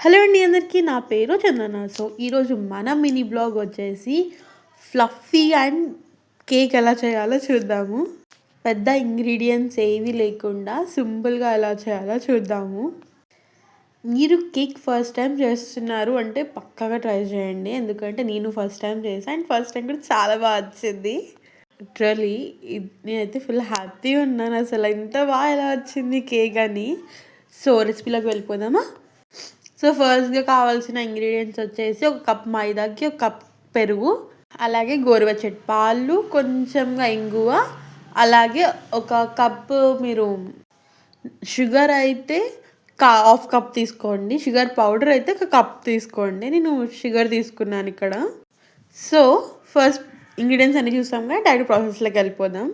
Hello అండి అందరికీ, నా పేరు చందన. సో ఈరోజు మన మినీ బ్లాగ్ వచ్చేసి ఫ్లఫీ అండ్ కేక్ ఎలా చేయాలో చూద్దాము. పెద్ద ఇంగ్రీడియంట్స్ ఏవి లేకుండా సింపుల్గా ఎలా చేయాలో చూద్దాము. మీరు కేక్ ఫస్ట్ టైం చేస్తున్నారు అంటే పక్కాగా ట్రై చేయండి, ఎందుకంటే నేను ఫస్ట్ టైం చేసాను అండ్ ఫస్ట్ టైం కూడా చాలా బాగా వచ్చింది. లిటరలీ నేనైతే ఫుల్ హ్యాపీ ఉన్నాను, అసలు ఎంత బాగా ఎలా వచ్చింది కేక్ అని. సో రెసిపీలోకి వెళ్ళిపోదామా. సో ఫస్ట్గా కావాల్సిన ఇంగ్రీడియంట్స్ వచ్చేసి ఒక కప్ మైదాకి ఒక కప్ పెరుగు, అలాగే గోరువెచ్చటి పాలు, కొంచెంగా ఇంగువ, అలాగే ఒక కప్పు మీరు షుగర్ అయితే హాఫ్ కప్ తీసుకోండి, షుగర్ పౌడర్ అయితే ఒక కప్ తీసుకోండి. నేను షుగర్ తీసుకున్నాను ఇక్కడ. సో ఫస్ట్ ఇంగ్రీడియంట్స్ అన్నీ చూసాం కదా, డైరెక్ట్ ప్రాసెస్లోకి వెళ్ళిపోదాం.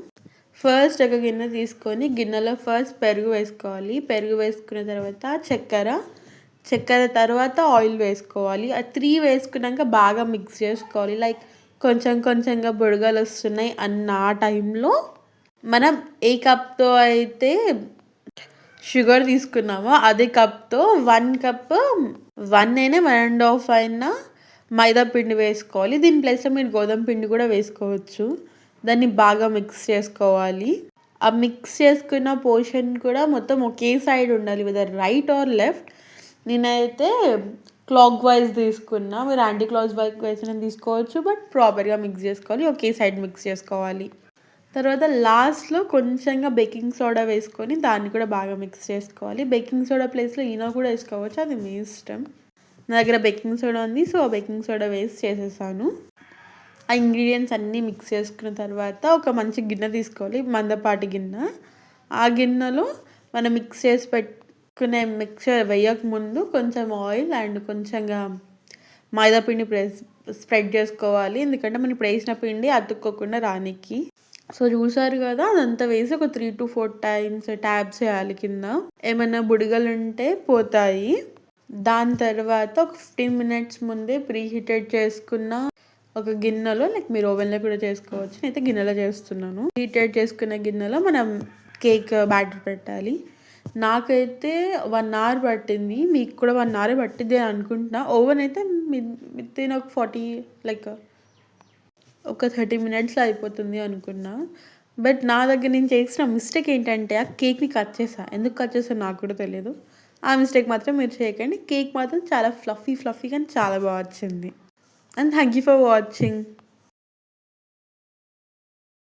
ఫస్ట్ ఒక గిన్నె తీసుకొని గిన్నెలో ఫస్ట్ పెరుగు వేసుకోవాలి. పెరుగు వేసుకున్న తర్వాత చక్కెర తర్వాత ఆయిల్ వేసుకోవాలి. ఆ 3 వేసుకున్నాక బాగా మిక్స్ చేసుకోవాలి. లైక్ కొంచెంగా బుడగలు వస్తున్నాయి అన్న టైంలో మనం ఏ కప్తో అయితే షుగర్ తీసుకున్నామో అదే కప్తో 1 కప్ 1 అయినా 1.5 అయినా మైదా పిండి వేసుకోవాలి. దీని ప్లేస్లో మీరు గోధుమ పిండి కూడా వేసుకోవచ్చు. దాన్ని బాగా మిక్స్ చేసుకోవాలి. ఆ మిక్స్ చేసుకున్న పోర్షన్ కూడా మొత్తం ఒకే సైడ్ ఉండాలి, వెదర్ రైట్ ఆర్ లెఫ్ట్. నేనైతే క్లాక్ వైజ్ తీసుకున్నా, మీరు యాంటీ క్లాక్ వైజ్ తీసుకోవచ్చు, బట్ ప్రాపర్గా మిక్స్ చేసుకోవాలి, ఒకే సైడ్ మిక్స్ చేసుకోవాలి. తర్వాత లాస్ట్లో కొంచెంగా బేకింగ్ సోడా వేసుకొని దాన్ని కూడా బాగా మిక్స్ చేసుకోవాలి. బేకింగ్ సోడా ప్లేస్లో ఈనో కూడా వేసుకోవచ్చు, అది మీ ఇష్టం. నా దగ్గర బేకింగ్ సోడా ఉంది, సో బేకింగ్ సోడా వేసి చేసేసాను. ఆ ఇంగ్రీడియంట్స్ అన్నీ మిక్స్ చేసుకున్న తర్వాత ఒక మంచి గిన్నె తీసుకోవాలి, మందపాటి గిన్నె. ఆ గిన్నెలో మనం మిక్స్ చేసి పెట్టుకునే మిక్చర్ వేయక ముందు కొంచెం ఆయిల్ అండ్ కొంచెంగా మైదా పిండి స్ప్రెడ్ చేసుకోవాలి, ఎందుకంటే మనం ఇప్పుడు వేసిన పిండి అతుక్కోకుండా రానికి. సో చూసారు కదా, అదంతా వేసి ఒక 3 to 4 times ట్యాప్స్ చేయాలి కింద, ఏమైనా బుడగలు ఉంటే పోతాయి. దాని తర్వాత ఒక 15 minutes ముందే ప్రీ హీటెడ్ చేసుకున్న ఒక గిన్నెలో, లైక్ మీరు ఓవెన్లో కూడా చేసుకోవచ్చు, నేనైతే గిన్నెలో చేస్తున్నాను. హీటెడ్ చేసుకున్న గిన్నెలో మనం కేక్ బ్యాటర్ పెట్టాలి. నాకైతే 1 hour పట్టింది, మీకు కూడా 1 hour పట్టిద్ది అనుకుంటున్నా. ఓవెన్ అయితే వితిన్ ఒక 40 లైక్ ఒక 30 minutesలో అయిపోతుంది అనుకున్నా. బట్ నా దగ్గర నేను చేసిన మిస్టేక్ ఏంటంటే ఆ కేక్ని కట్ చేశాను. ఎందుకు కట్ చేసాను నాకు కూడా తెలియదు. ఆ మిస్టేక్ మాత్రం మీరు చేయకండి. కేక్ మాత్రం చాలా ఫ్లఫీ కానీ చాలా బాగా వచ్చింది. And thank you for watching.